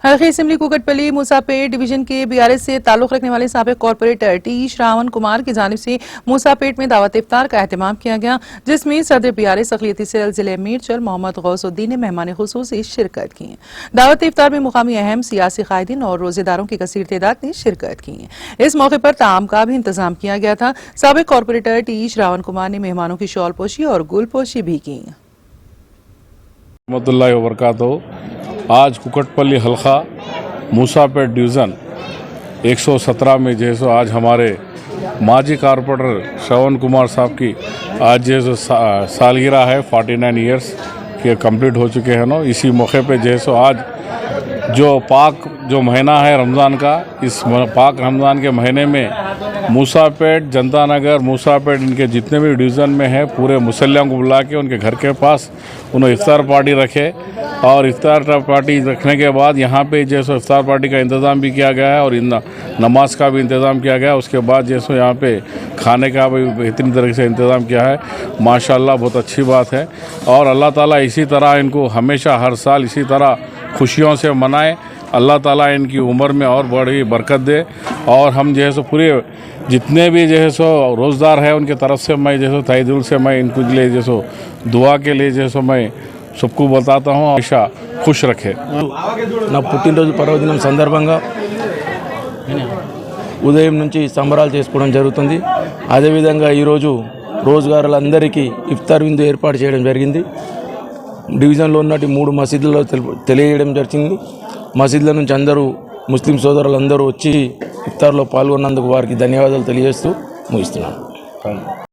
हल्के assembly Kukatpally Moosapet division के BRS से ताल्लुक रखने वाले साबिक कॉर्पोरेटर टी श्रावण कुमार की जानिब से मूसापेट में दावत इफ्तार का एहतमाम किया गया, जिसमें सदर बीआरएस अक़लियती सेल जिले मीरचल मोहम्मद गौसुद्दीन ने मेहमान खुसूसी शिरकत की। दावत इफ्तार में मुकामी अहम सियासी कायदीन और रोजेदारों की कसीर तादाद ने शिरकत की। इस मौके पर ताम का भी इंतजाम किया गया था। साबिक कॉर्पोरेटर टी श्रावण कुमार ने मेहमानों की शॉल पोशी और गुल पोशी भी की। आज कुकटपल्ली हल्का मूसापेट डिवीज़न 117 में जैसो आज हमारे माजी कारपोरेटर श्रवण कुमार साहब की आज जैसो सालगिरह है 49 इयर्स के कंप्लीट हो चुके हैं ना। इसी मौके पे जैसो आज जो महीना है रमज़ान का, इस पाक रमज़ान के महीने में मूसापेट, जनता नगर, मूसापेट इनके जितने भी डिवीज़न में है पूरे मुसल्लियों को बुला के उनके घर के पास उन्होंने इफ्तार पार्टी रखे और इफ्तार पार्टी रखने के बाद यहाँ पे जैसो इफ्तार पार्टी का इंतज़ाम भी किया गया है और नमाज का भी इंतज़ाम किया गया है। उसके बाद जैसो यहाँ पे खाने का भी बेहतरीन तरीके से इंतज़ाम किया है। माशाल्लाह बहुत अच्छी बात है और अल्लाह ताला इसी तरह इनको हमेशा हर साल इसी तरह खुशियों से मनाए। अल्लाह ताला इनकी उम्र में और बड़ी बरकत दे और हम जो है सो पूरे जितने भी जो है सो रोज़दार है उनके तरफ से मैं जैसो तहे दिल से मैं इनको लिए जैसो दुआ के लिए जैसो मैं सबको बताता हूँ हमेशा खुश रखे। నా పుట్టినరోజు పర్వదినం సందర్భంగా ఉదయం నుంచి సంబరాలు చేసుకోవడం జరుగుతుంది। అదేవిధంగా ఈరోజు రోజుగారులందరికీ ఇఫ్తార్ విందు ఏర్పాటు చేయడం జరిగింది। డివిజన్లో ఉన్నటి 3 మసీదులలో తెలియజేయడం జరిగింది। మసీదుల నుంచి అందరూ ముస్లిం సోదరులందరూ వచ్చి ఇఫ్తార్లో పాల్గొన్నందుకు వారికి ధన్యవాదాలు తెలియజేస్తూ ముగిస్తున్నాను।